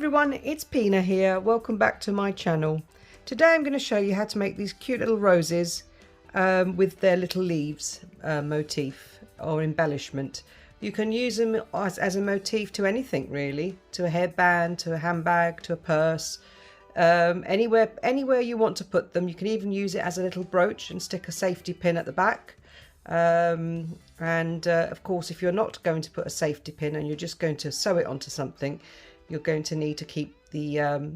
everyone, it's Pina here. Welcome back to my channel. Today I'm going to show you how to make these cute little roses with their little leaves motif or embellishment. You can use them as a motif to anything really, to a hairband, to a handbag, to a purse, anywhere you want to put them. You can even use it as a little brooch and stick a safety pin at the back. Of course, if you're not going to put a safety pin and you're just going to sew it onto something, you're going to need to keep the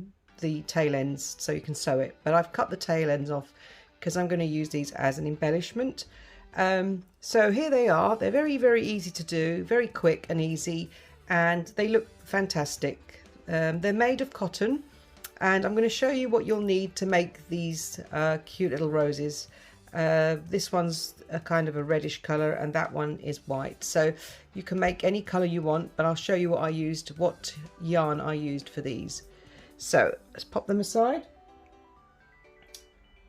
tail ends so you can sew it. But I've cut the tail ends off because I'm going to use these as an embellishment. So here they are. They're very, very easy to do, very quick and easy, and they look fantastic. They're made of cotton, and I'm going to show you what you'll need to make these cute little roses. This one's a kind of a reddish colour and that one is white, so you can make any colour you want, but I'll show you what yarn I used for these. So let's pop them aside.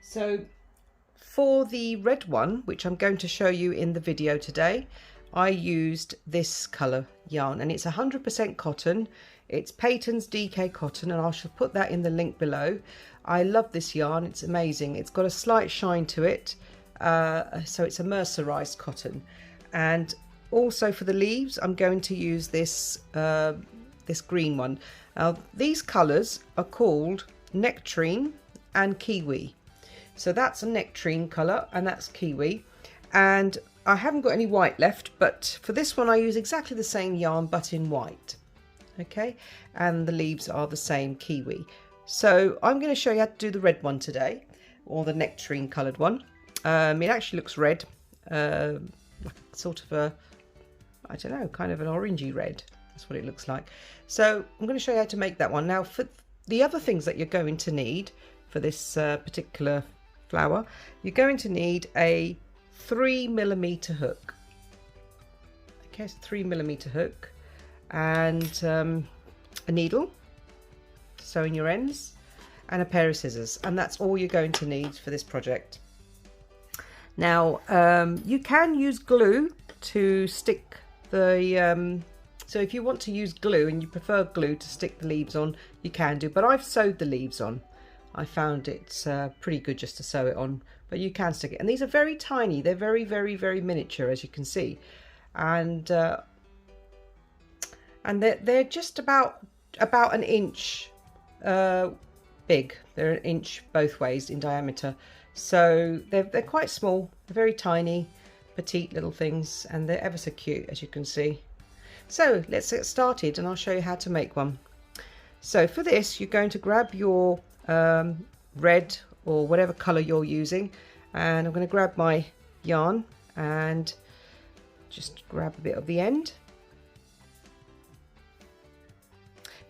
So for the red one, which I'm going to show you in the video today, I used this colour yarn, and it's 100% cotton. It's Patons DK cotton, and I shall put that in the link below. I love this yarn, it's amazing. It's got a slight shine to it, so it's a mercerized cotton. And also for the leaves, I'm going to use this this green one. These colours are called nectarine and kiwi. So that's a nectarine colour and that's kiwi. And I haven't got any white left, but for this one I use exactly the same yarn but in white. Okay, and the leaves are the same, kiwi. So I'm going to show you how to do the red one today, or the nectarine coloured one. It actually looks red, like sort of a, I don't know, kind of an orangey red. That's what it looks like. So I'm going to show you how to make that one. Now for the other things that you're going to need for this particular flower, you're going to need a 3mm hook. Okay, it's a 3mm hook, and a needle to sew in your ends, and a pair of scissors, and that's all you're going to need for this project. Now you can use glue to stick the so if you want to use glue and you prefer glue to stick the leaves on, you can do, but I've sewed the leaves on. I found it's pretty good just to sew it on, but you can stick it. And these are very tiny, they're very, very, very miniature, as you can see, and they're just about an inch big. They're an inch both ways in diameter, so they're quite small. They're very tiny, petite little things, and they're ever so cute, as you can see. So let's get started, and I'll show you how to make one. So for this, you're going to grab your red or whatever colour you're using, and I'm going to grab my yarn and just grab a bit of the end.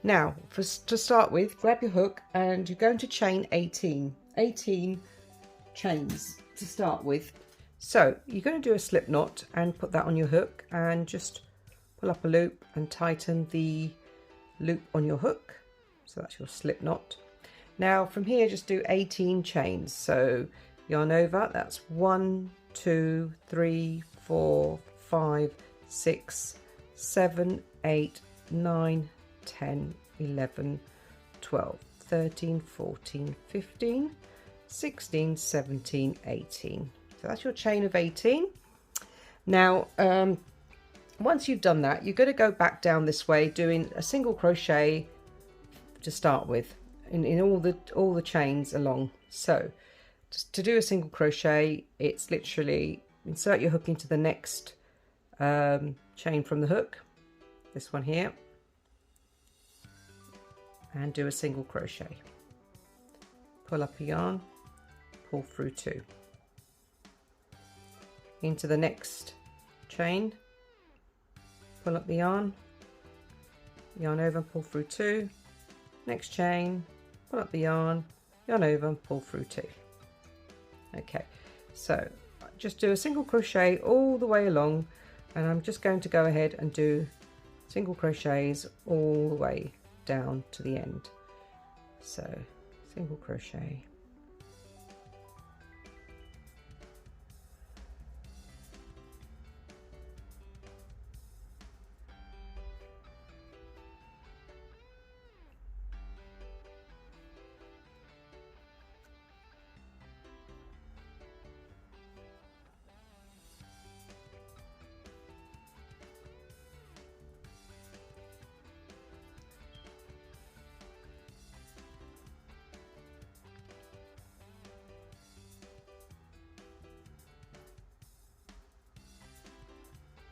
Now to start with, grab your hook, and you're going to chain 18 chains to start with. So you're going to do a slip knot and put that on your hook, and just pull up a loop and tighten the loop on your hook. So that's your slip knot. Now from here, just do 18 chains. So yarn over, that's 1, 2, 3, 4, 5, 6, 7, 8, 9, 10, 11, 12, 13, 14, 15, 16, 17, 18. So that's your chain of 18. Now once you've done that, you're going to go back down this way doing a single crochet to start with in all the chains along. So just to do a single crochet, it's literally insert your hook into the next chain from the hook, this one here, and do a single crochet, pull up a yarn, pull through 2 into the next chain, pull up the yarn over and pull through 2, next chain, pull up the yarn over and pull through 2. Okay, so just do a single crochet all the way along, and I'm just going to go ahead and do single crochets all the way down to the end. So single crochet,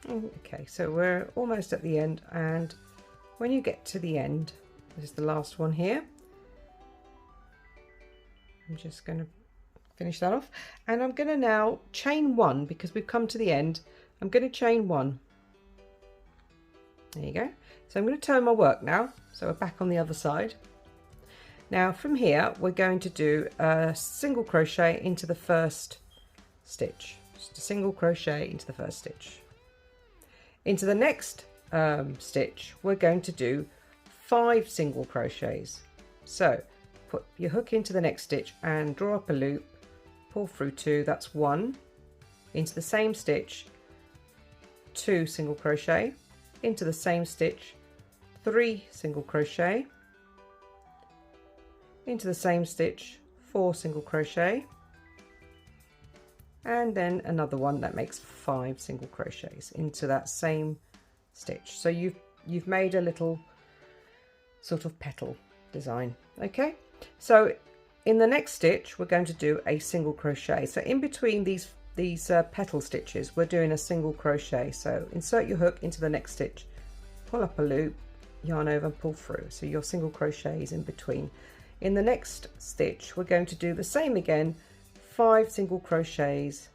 Okay, so we're almost at the end, and when you get to the end, this is the last one here. I'm just going to finish that off, and I'm going to now chain one because we've come to the end. I'm going to chain one. There you go. So I'm going to turn my work now, so we're back on the other side. Now from here we're going to do a single crochet into the first stitch, just a single crochet into the first stitch. Into the next stitch we're going to do 5 single crochets. So put your hook into the next stitch and draw up a loop, pull through 2, that's 1, into the same stitch, 2 single crochet, into the same stitch, 3 single crochet, into the same stitch, 4 single crochet, and then another one that makes 5 single crochets into that same stitch. So you've made a little sort of petal design. Okay, so in the next stitch we're going to do a single crochet. So in between these petal stitches we're doing a single crochet. So insert your hook into the next stitch, pull up a loop, yarn over and pull through, so your single crochet is in between. In the next stitch we're going to do the same again, 5 single crochets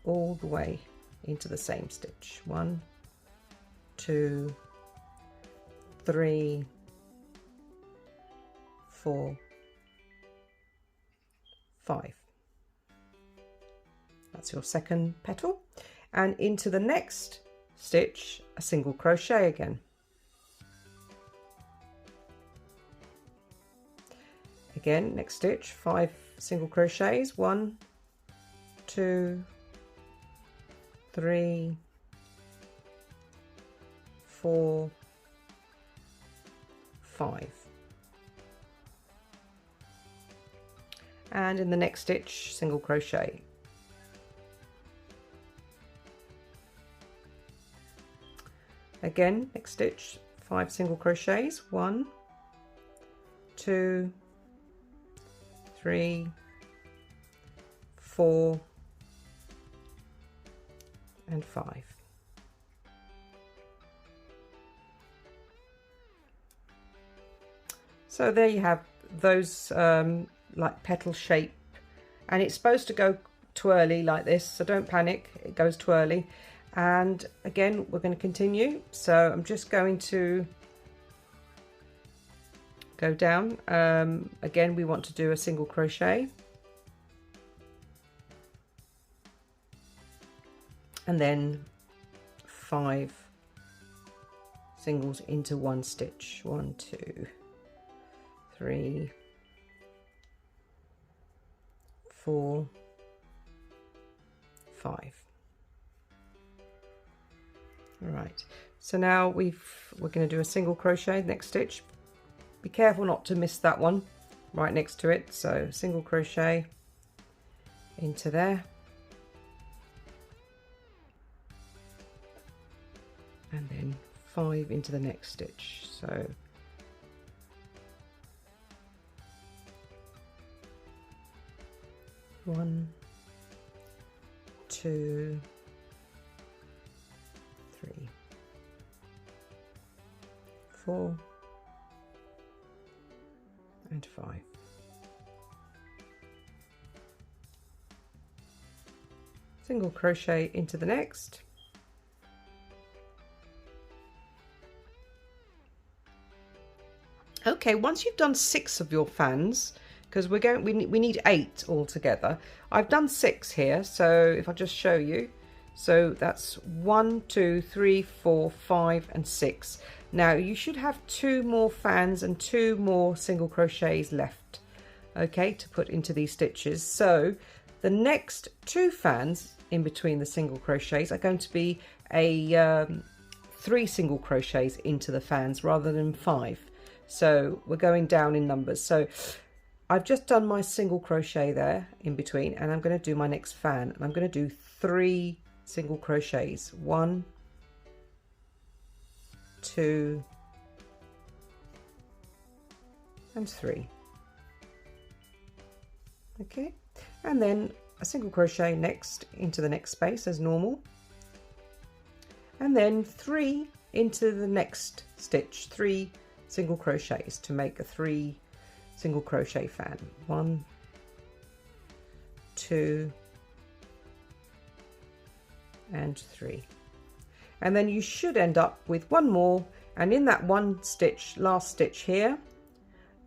all the way into the same stitch. 1, 2, 3, 4, 5. That's your second petal, and into the next stitch a single crochet again. Again, next stitch, 5 single crochets, 1, 2, 3, 4, 5. And in the next stitch, single crochet. Again, next stitch, 5 single crochets, 1, 2, 3, 4, and 5. So there you have those like petal shape, and it's supposed to go twirly like this, so don't panic, it goes twirly. And again we're going to continue, so I'm just going to go down. Again we want to do a single crochet and then 5 singles into one stitch. 1, 2, 3, 4, 5. All right, so now we're going to do a single crochet next stitch. Be careful not to miss that one right next to it. So single crochet into there, and then 5 into the next stitch. So one, 2, 3, 4, and 5. Single crochet into the next. Okay, once you've done 6 of your fans, because we need 8 altogether. I've done 6 here, so if I just show you, so that's 1, 2, 3, 4, 5, and 6. Now you should have 2 more fans and 2 more single crochets left, okay, to put into these stitches. So the next 2 fans in between the single crochets are going to be a 3 single crochets into the fans rather than 5. So we're going down in numbers. So I've just done my single crochet there in between, and I'm going to do my next fan, and I'm going to do 3 single crochets. 1, 2, and 3. Okay, and then a single crochet next into the next space as normal, and then 3 into the next stitch, 3 single crochets to make a 3 single crochet fan. 1, 2 and 3, and then you should end up with one more, and in that one stitch, last stitch here,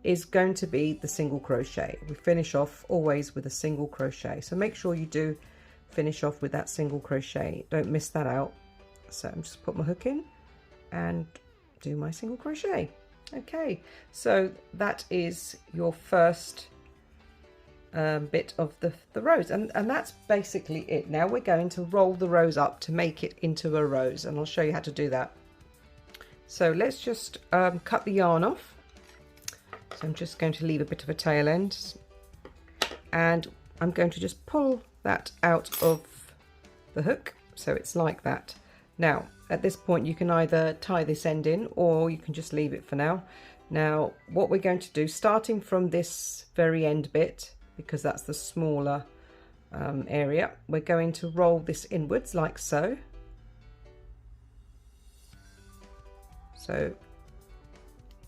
is going to be the single crochet. We finish off always with a single crochet, so make sure you do finish off with that single crochet, don't miss that out. So I'm just put my hook in and do my single crochet. Okay, so that is your first bit of the rose, and that's basically it. Now we're going to roll the rose up to make it into a rose, and I'll show you how to do that. So let's just cut the yarn off. So I'm just going to leave a bit of a tail end, and I'm going to just pull that out of the hook, so it's like that. Now at this point you can either tie this end in, or you can just leave it for now. Now what we're going to do, starting from this very end bit, because that's the smaller area, we're going to roll this inwards like so. So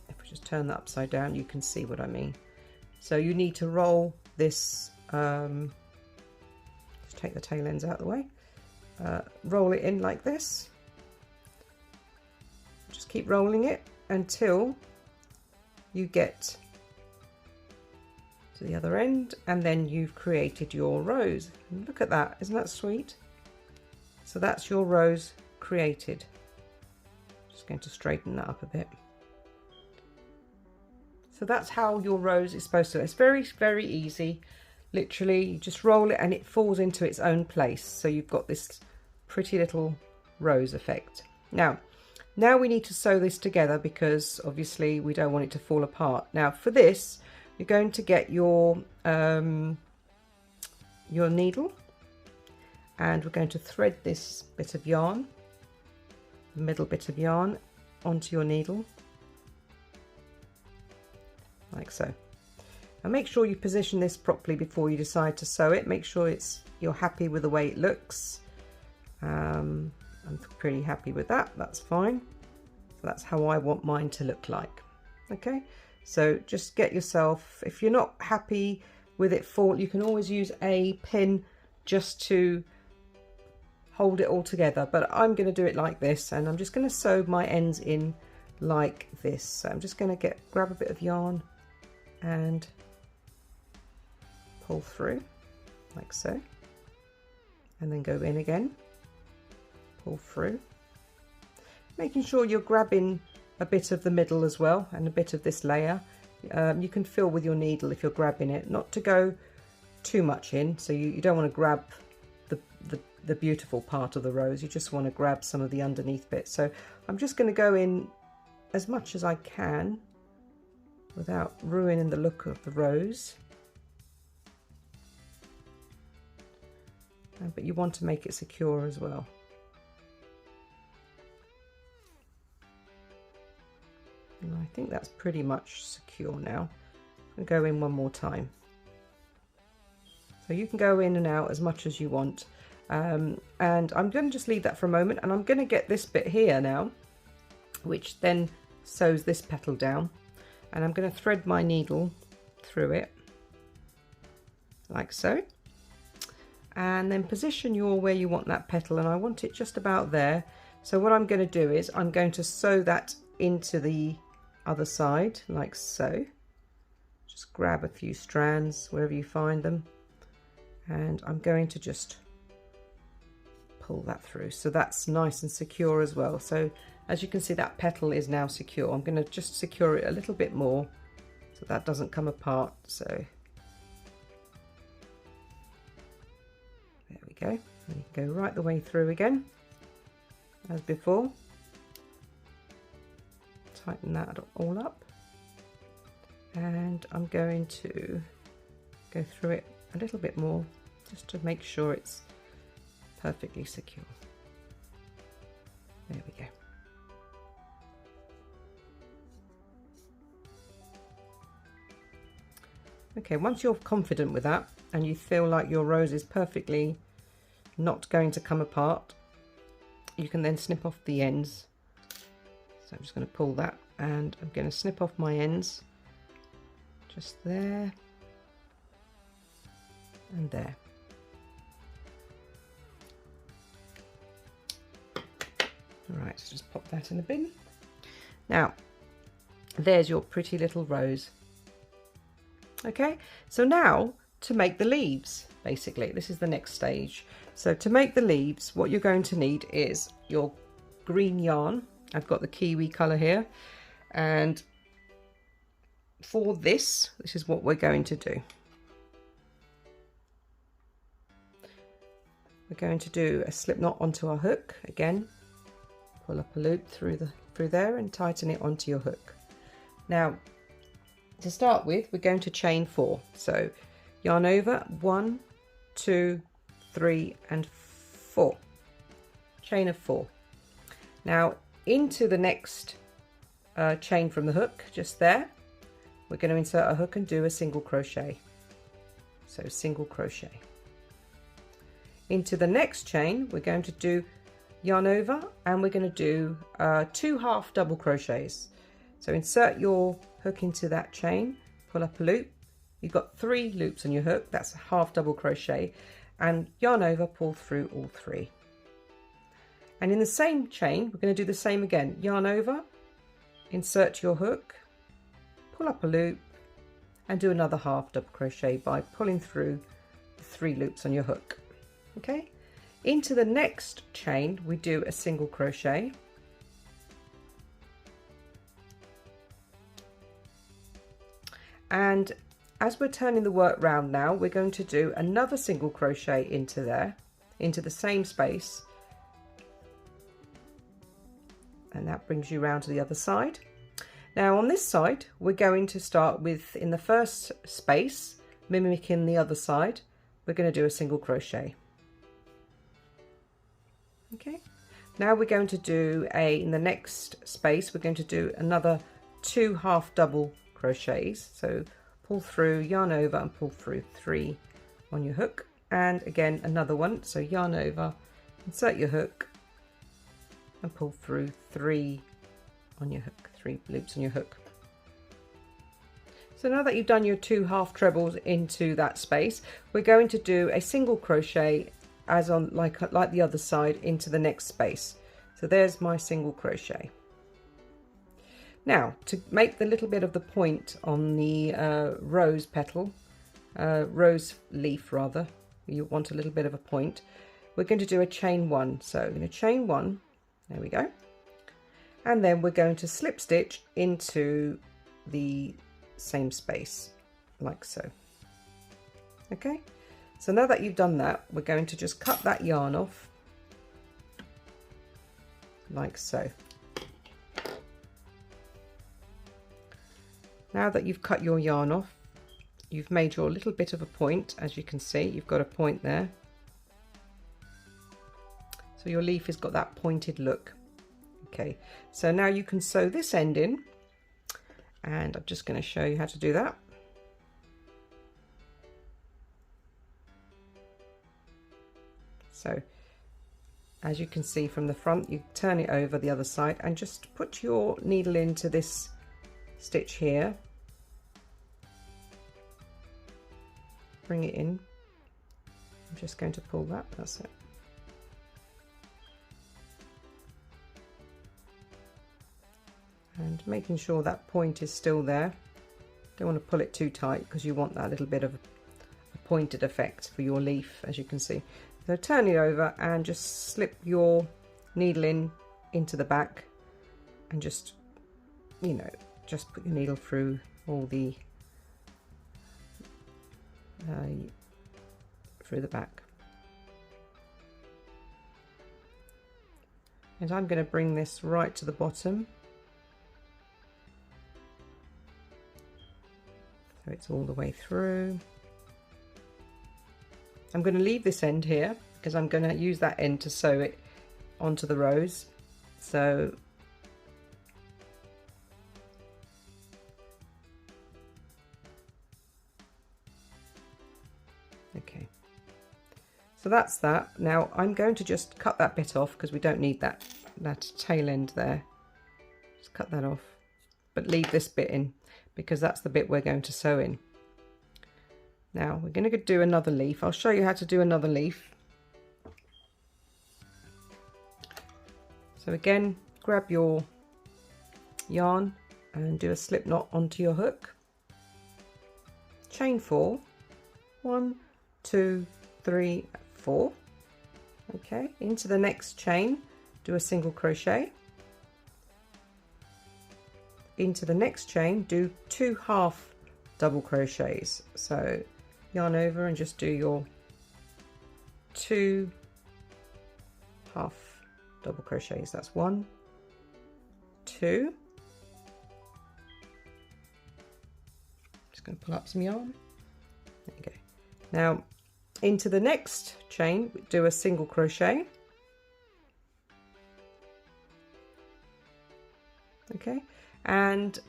if we just turn that upside down, you can see what I mean. So you need to roll this, just take the tail ends out of the way, roll it in like this. Just keep rolling it until you get to the other end, and then you've created your rose. And look at that, isn't that sweet? So that's your rose created. Just going to straighten that up a bit. So that's how your rose is supposed to. It's very, very easy. Literally, you just roll it and it falls into its own place. So you've got this pretty little rose effect. Now we need to sew this together, because obviously we don't want it to fall apart. Now for this, you're going to get your needle, and we're going to thread this bit of yarn, the middle bit of yarn, onto your needle, like so. And make sure you position this properly before you decide to sew it. Make sure you're happy with the way it looks. I'm pretty happy with that, that's fine. So that's how I want mine to look like. Okay, so just get yourself, if you're not happy with it you can always use a pin just to hold it all together, but I'm going to do it like this, and I'm just going to sew my ends in like this. So I'm just going to grab a bit of yarn and pull through like so, and then go in again, pull through, making sure you're grabbing a bit of the middle as well, and a bit of this layer. You can feel with your needle if you're grabbing it, not to go too much in, so you don't want to grab the beautiful part of the rose, you just want to grab some of the underneath bit. So I'm just going to go in as much as I can without ruining the look of the rose. But you want to make it secure as well. And I think that's pretty much secure now. I'll go in one more time. So you can go in and out as much as you want. And I'm going to just leave that for a moment, and I'm going to get this bit here now, which then sews this petal down, and I'm going to thread my needle through it like so, and then position where you want that petal, and I want it just about there. So what I'm going to do is I'm going to sew that into the other side like so. Just grab a few strands wherever you find them, and I'm going to just pull that through, so that's nice and secure as well. So as you can see, that petal is now secure. I'm going to just secure it a little bit more so that doesn't come apart. So there we go, and you can go right the way through again as before. Tighten that all up, and I'm going to go through it a little bit more just to make sure it's perfectly secure. There we go. Okay, once you're confident with that and you feel like your rose is perfectly not going to come apart, you can then snip off the ends. So I'm just going to pull that, and I'm going to snip off my ends just there and there. Alright, so just pop that in the bin. Now, there's your pretty little rose. Okay, so now to make the leaves, basically, this is the next stage. So to make the leaves, what you're going to need is your green yarn. I've got the kiwi colour here, and for this is what we're going to do. We're going to do a slip knot onto our hook again. Pull up a loop through there and tighten it onto your hook. Now, to start with, we're going to chain 4. So yarn over 1, 2, 3, and 4. Chain of 4. Now into the next chain from the hook, just there, we're going to insert a hook and do a single crochet. So single crochet. Into the next chain, we're going to do yarn over, and we're going to do 2 half double crochets. So insert your hook into that chain, pull up a loop. You've got 3 loops on your hook, that's a half double crochet, and yarn over, pull through all 3. And in the same chain, we're going to do the same again. Yarn over, insert your hook, pull up a loop, and do another half double crochet by pulling through the 3 loops on your hook. Okay, into the next chain we do a single crochet, and as we're turning the work round now, we're going to do another single crochet into there, into the same space, and that brings you round to the other side. Now on this side, we're going to start with, in the first space, mimicking the other side, we're going to do a single crochet. Okay, now we're going to do in the next space, we're going to do another 2 half double crochets. So pull through, yarn over, and pull through 3 on your hook, and again another one. So yarn over, insert your hook, and pull through 3 on your hook, 3 loops on your hook. So now that you've done your 2 half trebles into that space, we're going to do a single crochet as on like the other side into the next space. So there's my single crochet. Now to make the little bit of the point on the rose petal, rose leaf rather, you want a little bit of a point, we're going to do a chain 1. So I'm going to chain 1, there we go, and then we're going to slip stitch into the same space like so. Okay, so now that you've done that, we're going to just cut that yarn off like so. Now that you've cut your yarn off, you've made your little bit of a point. As you can see, you've got a point there, so your leaf has got that pointed look. Okay, so now you can sew this end in, and I'm just going to show you how to do that. So as you can see from the front, you turn it over the other side and just put your needle into this stitch here, bring it in. I'm just going to pull that, that's it. And making sure that point is still there. Don't want to pull it too tight because you want that little bit of a pointed effect for your leaf, as you can see. So turn it over and just slip your needle into the back, and just, you know, just put your needle through all the through the back. And I'm going to bring this right to the bottom, so it's all the way through. I'm going to leave this end here because I'm going to use that end to sew it onto the rose. So So that's that. Now I'm going to just cut that bit off because we don't need that tail end there. Just cut that off, but leave this bit in because that's the bit we're going to sew in. Now we're going to do another leaf. I'll show you how to do another leaf. So again, grab your yarn and do a slip knot onto your hook. Chain 4. 1, 2, 3, 4. Okay, into the next chain, do a single crochet. Into the next chain, do 2 half double crochets. So yarn over and just do your 2 half double crochets. That's 1, 2. Just going to pull up some yarn. There you go. Now into the next chain, do a single crochet. Okay, and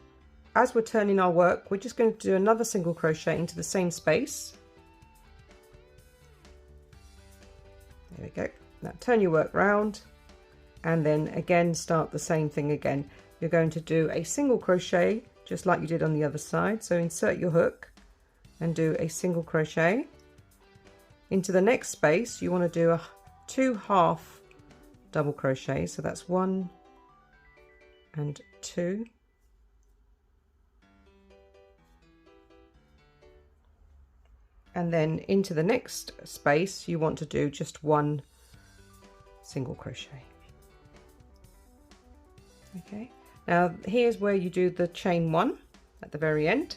as we're turning our work, we're just going to do another single crochet into the same space. There we go. Now turn your work round and then again start the same thing again. You're going to do a single crochet just like you did on the other side. So insert your hook and do a single crochet. Into the next space you want to do a 2 half double crochet. So that's 1 and 2. And then into the next space you want to do just 1 single crochet. Okay, now here's where you do the chain 1 at the very end.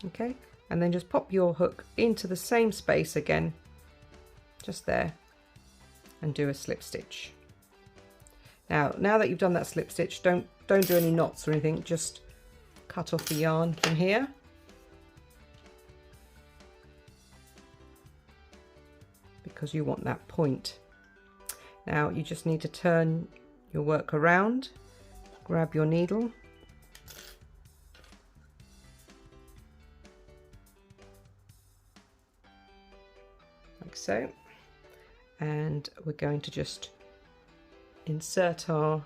Okay, and then just pop your hook into the same space again, just there, and do a slip stitch. Now that you've done that slip stitch, don't do any knots or anything, just cut off the yarn from here. Because you want that point. Now you just need to turn your work around, grab your needle, like so, and we're going to just insert our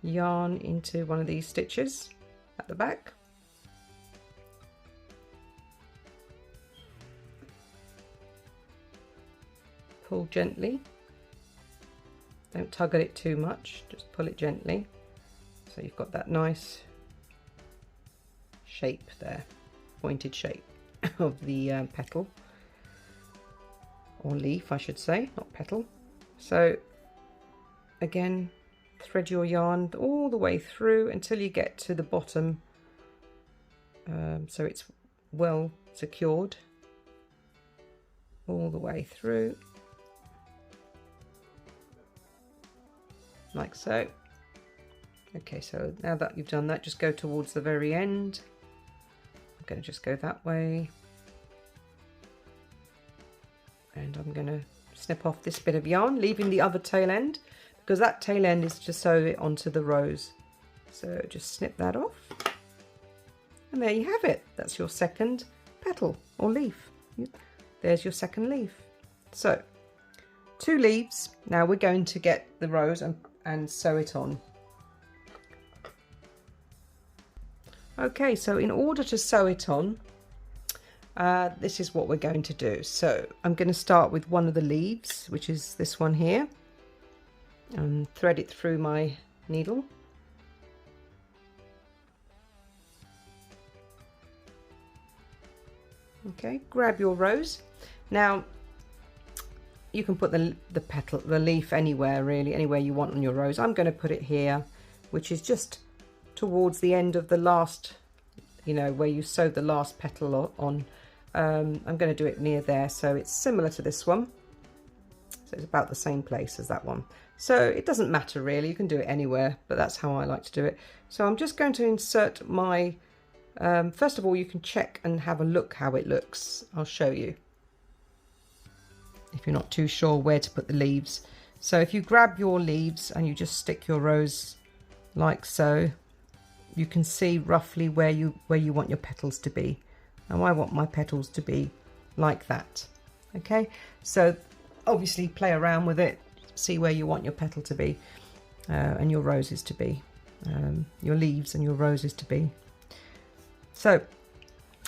yarn into one of these stitches at the back. Pull gently, don't tug at it too much, just pull it gently so you've got that nice shape there, pointed shape of the petal, or leaf I should say, not petal. So again, thread your yarn all the way through until you get to the bottom, so it's well secured all the way through, like so. Okay, so now that you've done that, just go towards the very end. I'm going to just go that way, and I'm going to snip off this bit of yarn, leaving the other tail end, because that tail end is to sew it onto the rows. So just snip that off, and there you have it. That's your second petal or leaf. There's your second leaf. So 2 leaves. Now we're going to get the rows and sew it on. Okay, so in order to sew it on, this is what we're going to do. So I'm going to start with one of the leaves, which is this one here, and thread it through my needle. Okay, grab your rose. Now you can put the leaf anywhere, really, anywhere you want on your rose. I'm going to put it here, which is just towards the end of the last, you know, where you sew the last petal on. I'm going to do it near there, so it's similar to this one. So it's about the same place as that one. So it doesn't matter really, you can do it anywhere, but that's how I like to do it. So I'm just going to insert my, first of all, you can check and have a look how it looks. I'll show you if you're not too sure where to put the leaves. So if you grab your leaves and you just stick your rose like so, you can see roughly where you want your petals to be. Now I want my petals to be like that. Okay, so obviously play around with it, see where you want your petal to be and your roses to be, your leaves and your roses to be. So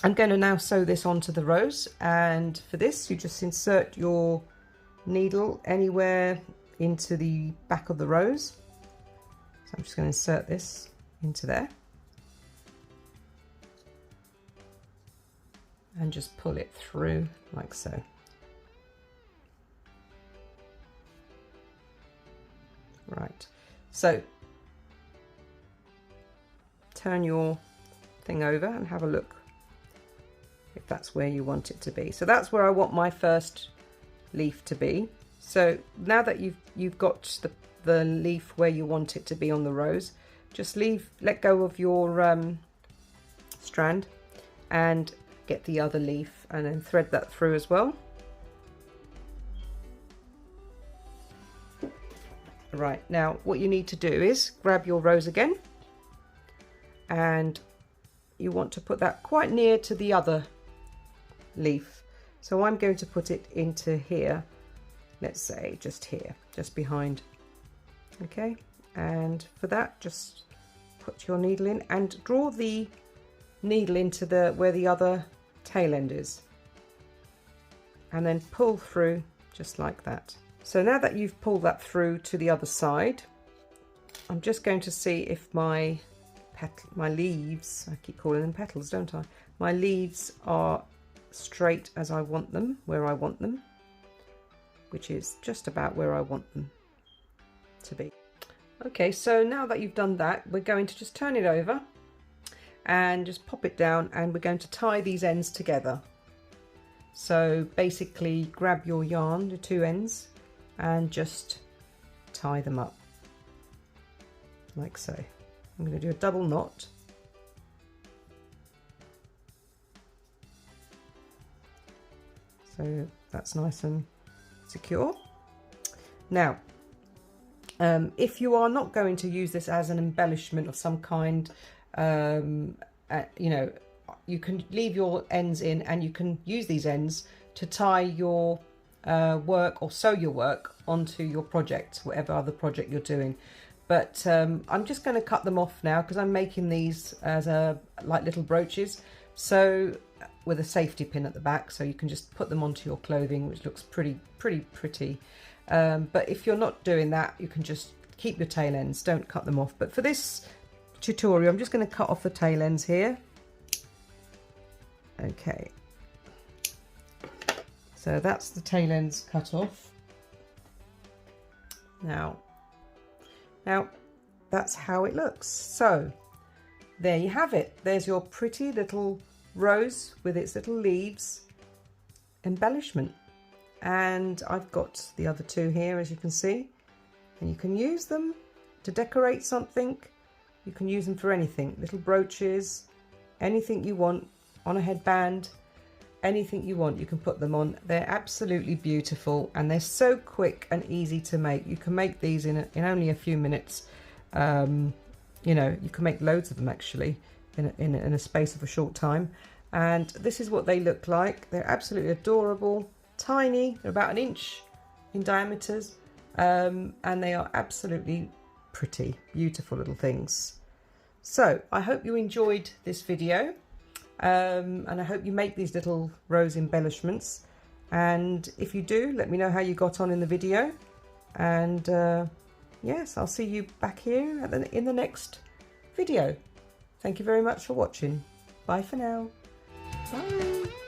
I'm going to now sew this onto the rose, and for this you just insert your needle anywhere into the back of the rose. So I'm just going to insert this into there and just pull it through like so. Right, so turn your thing over and have a look if that's where you want it to be. So that's where I want my first leaf to be. So now that you've got the leaf where you want it to be on the rose, just let go of your strand and get the other leaf and then thread that through as well. Right, now what you need to do is grab your rose again, and you want to put that quite near to the other leaf. So I'm going to put it into here, let's say just here, just behind. Okay, and for that just put your needle in and draw the needle into where the other tail end is, and then pull through just like that. So now that you've pulled that through to the other side, I'm just going to see if my leaves, I keep calling them petals, don't I? My leaves are straight as I want them, where I want them, which is just about where I want them to be. Okay, so now that you've done that, we're going to just turn it over and just pop it down, and we're going to tie these ends together. So basically grab your yarn, the two ends, and just tie them up like so. I'm going to do a double knot. So that's nice and secure. Now, if you are not going to use this as an embellishment of some kind, you know, you can leave your ends in, and you can use these ends to tie your work or sew your work onto your project, whatever other project you're doing. But I'm just going to cut them off now because I'm making these as like little brooches, so with a safety pin at the back, so you can just put them onto your clothing, which looks pretty. But if you're not doing that, you can just keep your tail ends, don't cut them off. But for this tutorial, I'm just going to cut off the tail ends here. Okay, so that's the tail ends cut off. Now that's how it looks. So there you have it. There's your pretty little rose with its little leaves embellishment. And I've got the other two here, as you can see, and you can use them to decorate something. You can use them for anything, little brooches, anything you want, on a headband, anything you want, you can put them on. They're absolutely beautiful, and they're so quick and easy to make. You can make these in only a few minutes. You know, you can make loads of them actually in a space of a short time. And this is what they look like. They're absolutely adorable, tiny. They're about 1 inch in diameters, and they are absolutely pretty, beautiful little things. So I hope you enjoyed this video. And I hope you make these little rose embellishments, and if you do, let me know how you got on in the video. And yes, I'll see you back here in the next video. Thank you very much for watching. Bye for now. Bye.